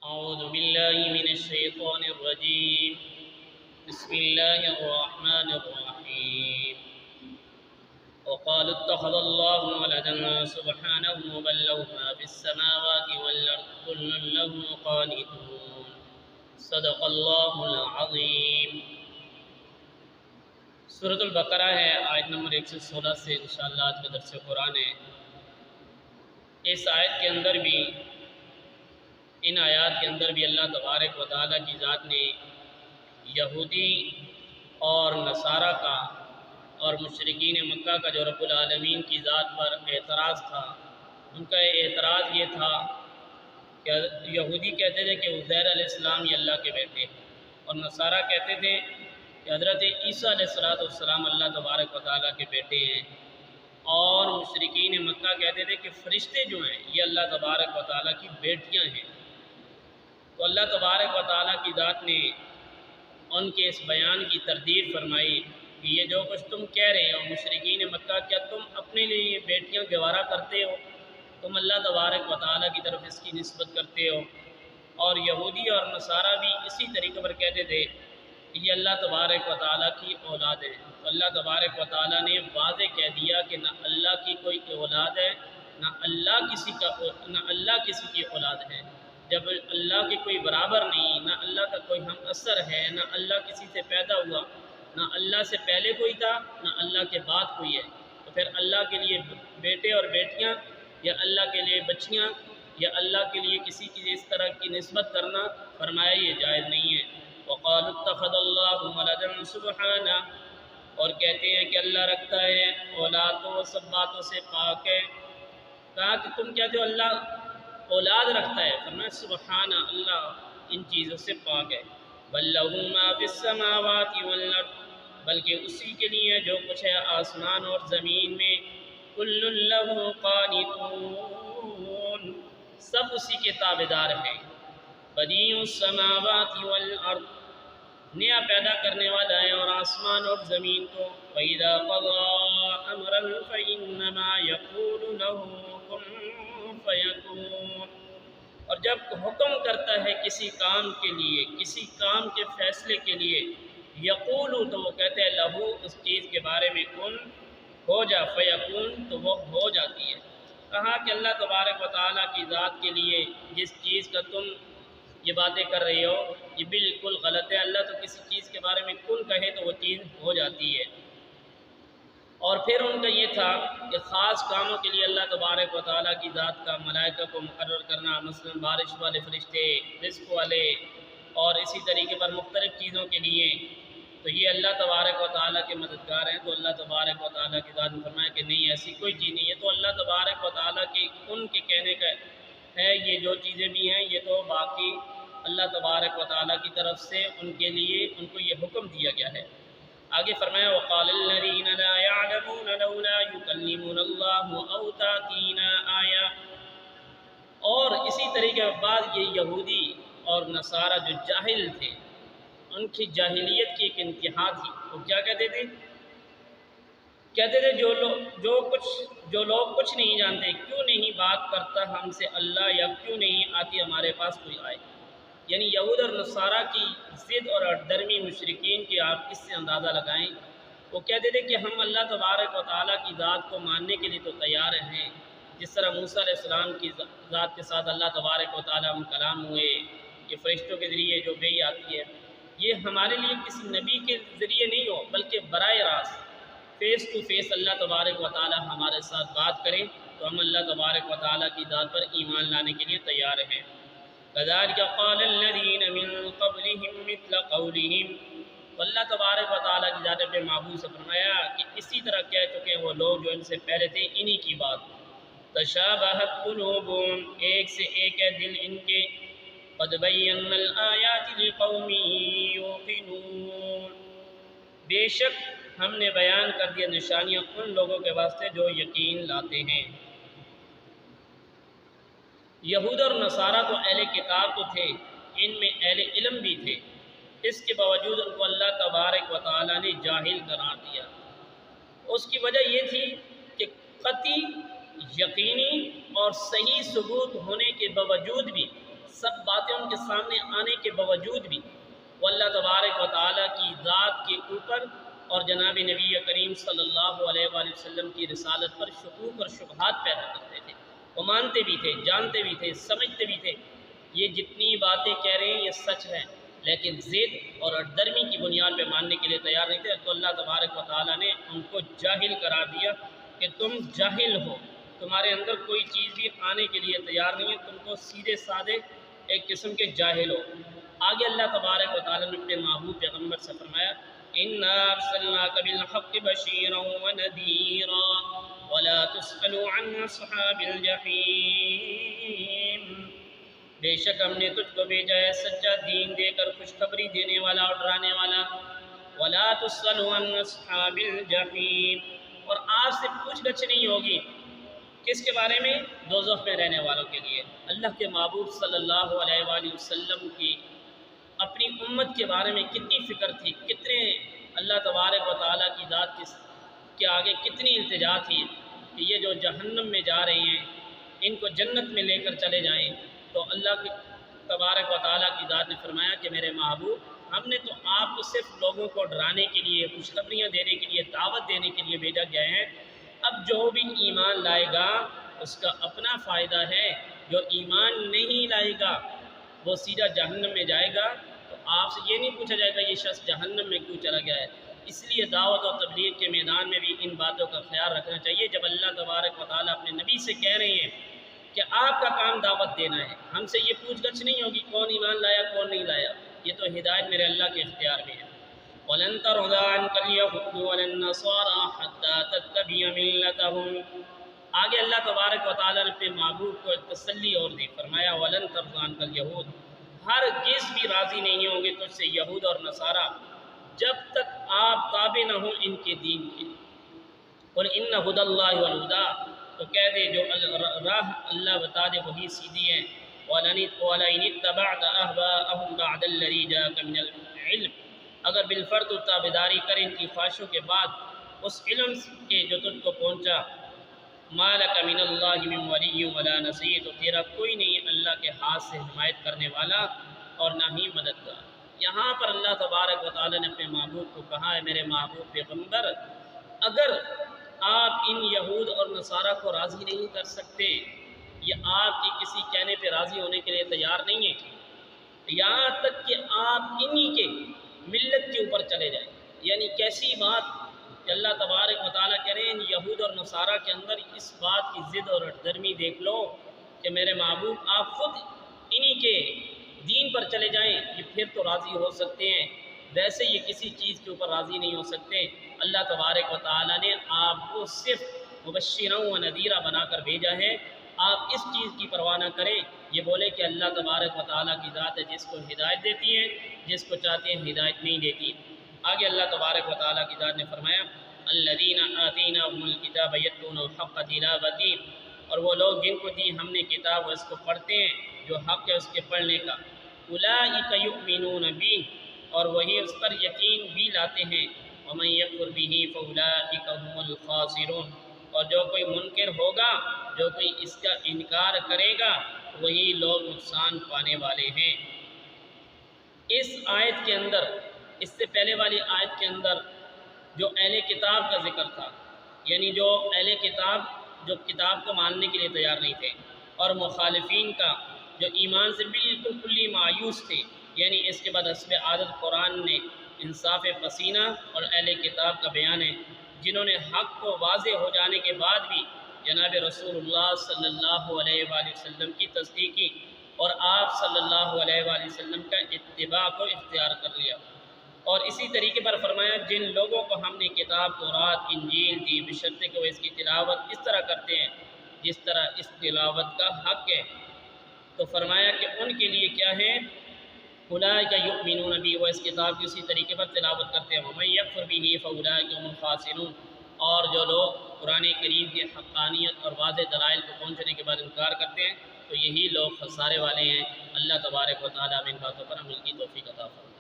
أعوذ بالله من الشيطان الرجيم. بسم الله الرحمن الرحيم. وقالوا اتخذ الله ولدا سبحانه بل له ما في السماوات والأرض كل له قانتون. صدق اللہ العظیم. سورۃ البقرہ ہے، آیت نمبر 116 سے انشاءاللہ آج کا درس قرآن ہے. اس آیت کے اندر بھی، ان آیات کے اندر بھی اللہ تبارک و تعالیٰ کی ذات نے یہودی اور نصارہ کا اور مشرکین مکہ کا جو رب العالمین کی ذات پر اعتراض تھا، ان کا اعتراض یہ تھا کہ یہودی کہتے تھے کہ عزیر علیہ السلام یہ اللہ کے بیٹے ہیں، اور نصارہ کہتے تھے کہ حضرت عیسیٰ علیہ السلام اللہ تبارک و تعالیٰ کے بیٹے ہیں، اور مشرکین مکہ کہتے تھے کہ فرشتے جو ہیں یہ اللہ تبارک و تعالیٰ کی بیٹیاں ہیں. تو اللہ تبارک و تعالیٰ کی ذات نے ان کے اس بیان کی تردید فرمائی کہ یہ جو کچھ تم کہہ رہے ہو مشرکین مکہ، کیا تم اپنے لیے یہ بیٹیاں گوارا کرتے ہو؟ تم اللہ تبارک و تعالیٰ کی طرف اس کی نسبت کرتے ہو. اور یہودی اور نصارہ بھی اسی طریقے پر کہتے تھے کہ یہ اللہ تبارک و تعالیٰ کی اولاد ہے. تو اللہ تبارک و تعالیٰ نے واضح کہہ دیا کہ نہ اللہ کی کوئی اولاد ہے، نہ اللہ کسی کی اولاد ہے. جب اللہ کے کوئی برابر نہیں، نہ اللہ کا کوئی ہم اثر ہے، نہ اللہ کسی سے پیدا ہوا، نہ اللہ سے پہلے کوئی تھا، نہ اللہ کے بعد کوئی ہے، تو پھر اللہ کے لیے بیٹے اور بیٹیاں یا اللہ کے لیے بچیاں یا اللہ کے لیے کسی کی اس طرح کی نسبت کرنا فرمایا یہ جائز نہیں ہے. وقالوا اتخذ اللہ ولدا سبحانہ، اور کہتے ہیں کہ اللہ رکھتا ہے اولاد، تو سب باتوں سے پاک ہے. کہا کہ تم کہتے ہو اللہ اولاد رکھتا ہے، فرمایا سبحانہ، اللہ ان چیزوں سے پاک ہے. بل لہ ما فی السماوات والارض، بلکہ اسی کے لیے جو کچھ ہے آسمان اور زمین میں. کل لہ قانتون، سب اسی کے تابعدار ہیں. بدیع السماوات والارض، نیا پیدا کرنے والا ہے اور آسمان اور زمین کو. وَإِذَا قَضَىٰ أَمْرًا فَإِنَّمَا يَقُولُ لَهُ كُن فَيَكُونُ، اور جب حکم کرتا ہے کسی کام کے لیے، کسی کام کے فیصلے کے لیے، یقول، تو وہ کہتے ہیں لہو، اس چیز کے بارے میں، کن، ہو جا، فیکون، تو وہ ہو جاتی ہے. کہا کہ اللہ تبارک و تعالیٰ کی ذات کے لیے جس چیز کا تم یہ باتیں کر رہے ہو یہ بالکل غلط ہے. اللہ تو کسی چیز کے بارے میں کن کہے تو وہ چیز ہو جاتی ہے. اور پھر ان کا یہ تھا کہ خاص کاموں کے لیے اللہ تبارک و تعالیٰ کی ذات کا ملائکہ کو مقرر کرنا، مثلا بارش والے فرشتے، رزق والے، اور اسی طریقے پر مختلف چیزوں کے لیے، تو یہ اللہ تبارک و تعالیٰ کے مددگار ہیں. تو اللہ تبارک و تعالیٰ کی ذات نے فرمایا کہ نہیں، ایسی کوئی چیز نہیں ہے. تو اللہ تبارک و تعالیٰ کے ان کے کہنے کا ہے، یہ جو چیزیں بھی ہیں یہ تو باقی اللہ تبارک و تعالیٰ کی طرف سے ان کے لیے ان کو یہ حکم دیا گیا ہے. آگے فرمایا وقال الذین لا يعلمون لولا يكلمون اللہ او تأتینا آیہ، اور اسی طریقے بعد یہ یہودی اور نصارہ جو جاہل تھے، ان کی جاہلیت کی ایک انتہا تھی. وہ کیا کہتے تھے؟ کہتے تھے جو لوگ کچھ نہیں جانتے، کیوں نہیں بات کرتا ہم سے اللہ، یا کیوں نہیں آتی ہمارے پاس کوئی آئے. یعنی یہود اور نصارہ کی ضد اور درمی مشرکین کی آپ کس سے اندازہ لگائیں. وہ کہتے تھے کہ ہم اللہ تبارک و تعالیٰ کی ذات کو ماننے کے لیے تو تیار ہیں، جس طرح موسیٰ علیہ السلام کی ذات کے ساتھ اللہ تبارک و تعالیٰ کلام ہوئے، یہ فرشتوں کے ذریعے جو وحی آتی ہے، یہ ہمارے لیے کسی نبی کے ذریعے نہیں ہو بلکہ براہ راست فیس ٹو فیس اللہ تبارک و تعالیٰ ہمارے ساتھ بات کریں تو ہم اللہ تبارک و تعالیٰ کی ذات پر ایمان لانے کے لیے تیار ہیں. كذلك قال الذين من قبلهم مثل قولهم، تو اللہ تبارک و تعالیٰ کی ذات اپنے محبوب سے فرمایا کہ اسی طرح کہہ چکے وہ لوگ جو ان سے پہلے تھے انہی کی بات. تشابہت قلوبهم، ایک سے ایک ہے دل ان کے. قد بینا الآیات لقوم یوقنون، بے شک ہم نے بیان کر دیا نشانیاں ان لوگوں کے واسطے جو یقین لاتے ہیں. یہود اور نصارہ تو اہل کتاب تو تھے، ان میں اہل علم بھی تھے، اس کے باوجود ان کو اللہ تبارک و تعالیٰ نے جاہل قرار دیا. اس کی وجہ یہ تھی کہ قطعی، یقینی اور صحیح ثبوت ہونے کے باوجود بھی سب باتیں ان کے سامنے آنے کے باوجود بھی وہ اللہ تبارک و تعالیٰ کی ذات کے اوپر اور جناب نبی کریم صلی اللہ علیہ وآلہ وسلم کی رسالت پر شکوک اور شبہات پیدا کرتے تھے۔ وہ مانتے بھی تھے، جانتے بھی تھے، سمجھتے بھی تھے یہ جتنی باتیں کہہ رہے ہیں یہ سچ ہے، لیکن ضد اور درمی کی بنیاد پہ ماننے کے لیے تیار نہیں تھے۔ تو اللہ تبارک و تعالیٰ نے ان کو جاہل قرار دیا کہ تم جاہل ہو، تمہارے اندر کوئی چیز بھی آنے کے لیے تیار نہیں ہے، تم کو سیدھے سادے ایک قسم کے جاہل ہو۔ آگے اللہ تبارک و تعالیٰ نے اپنے محبوب پیغمبر سے فرمایا اِنَّا أَرْسَلْنَاكَ بِالْحَقِّ بَشِيرًا وَنَذِيرًا وَلَا تُسْأَلُ عَنْ أَصْحَابِ الْجَحِيمِ۔ بے شک ہم نے تجھ کو بھیجا ہے سچا دین دے کر، خوشخبری دینے والا اور ڈرانے والا۔ وَلَا تُسْأَلُ عَنْ أَصْحَابِ الْجَحِيمِ، اور آپ سے پوچھ گچھ نہیں ہوگی کس کے بارے میں؟ دوزخ میں رہنے والوں کے لیے۔ اللہ کے محبوب صلی اللہ علیہ وآلہ وسلم کی اپنی امت کے بارے میں کتنی فکر تھی، کتنے اللہ تبارک و تعالیٰ کی ذات کے آگے کتنی التجا تھی کہ یہ جو جہنم میں جا رہے ہیں ان کو جنت میں لے کر چلے جائیں۔ تو اللہ کے تبارک و تعالیٰ کی ذات نے فرمایا کہ میرے محبوب ہم نے تو آپ کو صرف لوگوں کو ڈرانے کے لیے، خوشخبریاں دینے کے لیے، دعوت دینے کے لیے بھیجا گیا ہے۔ اب جو بھی ایمان لائے گا اس کا اپنا فائدہ ہے، جو ایمان نہیں لائے گا وہ سیدھا جہنم میں جائے گا۔ تو آپ سے یہ نہیں پوچھا جائے گا یہ شخص جہنم میں کیوں چلا گیا ہے۔ اس لیے دعوت و تبلیغ کے میدان میں بھی ان باتوں کا خیال رکھنا چاہیے۔ جب اللہ تبارک و تعالیٰ اپنے نبی سے کہہ رہے ہیں کہ آپ کا کام دعوت دینا ہے، ہم سے یہ پوچھ گچھ نہیں ہوگی کون ایمان لایا کون نہیں لایا، یہ تو ہدایت میرے اللہ کے اختیار میں ہے۔ وَلَن تَرْضَىٰ عَنكَ الْيَهُودُ وَلَا النَّصَارَىٰ حَتَّىٰ تَتَّبِعَ مِلَّتَهُمْ۔ آگے اللہ تبارک و تعالیٰ نے اپنے محبوب کو ایک تسلی اور دی، فرمایا وَلَن تَرْضَىٰ عَنكَ الْيَهُودُ، ہرگز بھی راضی نہیں ہوں گے تجھ سے یہود اور نصارہ جب تک آپ تابع نہ ہوں ان کے دین کے۔ اور اِنَّ هُدَى اللَّهِ وَالْهُدَىٰ، تو کہہ دے جو راہ اللہ بتا دے وہی سیدھی ہے۔ وَلَئِنِ اتَّبَعْتَ أَهْوَاءَهُمْ بَعْدَ الَّذِي جَاءَكَ مِنَ الْعِلْمِ، اگر بالفرض تو تابعداری کریں ان کی خواہشوں کے بعد اس علم کے جو تجھ کو پہنچا، مَا لَكَ مِنَ اللَّهِ مِن وَلِيٍّ وَلَا نَصِيرٍ، تو تیرا کوئی نہیں اللہ کے ہاتھ سے حمایت کرنے والا اور نہ ہی مددگار۔ یہاں پر اللہ تبارک و تعالیٰ نے اپنے محبوب کو کہا ہے میرے محبوب پیغمبر اگر آپ ان یہود اور نصارہ کو راضی نہیں کر سکتے، یہ آپ کی کسی کہنے پہ راضی ہونے کے لیے تیار نہیں ہے، یہاں تک کہ آپ انہی کے ملت کے اوپر چلے جائیں، یعنی کیسی بات کہ اللہ تبارک و تعالیٰ کہہ رہے ہیں ان یہود اور نصارہ کے اندر اس بات کی ضد اور درمی دیکھ لو کہ میرے محبوب آپ خود انہی کے دین پر چلے جائیں، یہ پھر تو راضی ہو سکتے ہیں، ویسے یہ کسی چیز کے اوپر راضی نہیں ہو سکتے۔ اللہ تبارک و تعالیٰ نے آپ کو صرف مبشرا و نذیرا بنا کر بھیجا ہے، آپ اس چیز کی پرواہ نہ کریں، یہ بولے کہ اللہ تبارک و تعالیٰ کی ذات ہے جس کو ہدایت دیتی ہے، جس کو چاہتے ہیں ہدایت نہیں دیتی۔ آگے اللہ تبارک و تعالیٰ کی ذات نے فرمایا الذین آتیناہم الکتاب یتلونہ حق تلاوتہ، اور وہ لوگ جن کو دی ہم نے کتاب وہ اس کو پڑھتے ہیں جو حق ہے اس کے پڑھنے کا، اولئک یؤمنون بہ، اور وہی اس پر یقین بھی لاتے ہیں، ومن یکفر بہ فاولئک هم الخاسرون، اور جو کوئی منکر ہوگا، جو کوئی اس کا انکار کرے گا، وہی لوگ نقصان پانے والے ہیں۔ اس آیت کے اندر، اس سے پہلے والی آیت کے اندر جو اہل کتاب کا ذکر تھا، یعنی جو اہل کتاب جو کتاب کو ماننے کے لیے تیار نہیں تھے، اور مخالفین کا جو ایمان سے بالکل کلی مایوس تھے، یعنی اس کے بعد حسب عادت قرآن نے انصاف پسینہ اور اہل کتاب کا بیان ہے جنہوں نے حق کو واضح ہو جانے کے بعد بھی جناب رسول اللہ صلی اللہ علیہ وآلہ وسلم کی تصدیق کی اور آپ صلی اللہ علیہ وآلہ وسلم کا اتباع کو اختیار کر لیا۔ اور اسی طریقے پر فرمایا جن لوگوں کو ہم نے کتاب تورات انجیل دی بشرطے کہ وہ اس کی تلاوت اس طرح کرتے ہیں جس طرح اس تلاوت کا حق ہے، تو فرمایا کہ ان کے لیے کیا ہے، اولئک یؤمنون بہ، وہ اس کتاب کی اسی طریقے پر تلاوت کرتے ہیں، ومن یکفر بہ فاولئک هم الخاسرون، اور جو لوگ قرآن کریم کی حقانیت اور واضح دلائل کو پہنچنے کے بعد انکار کرتے ہیں تو یہی لوگ خسارے والے ہیں۔ اللہ تبارک و تعالیٰ ان باتوں پر عمل کی توفیق عطا فرمائے۔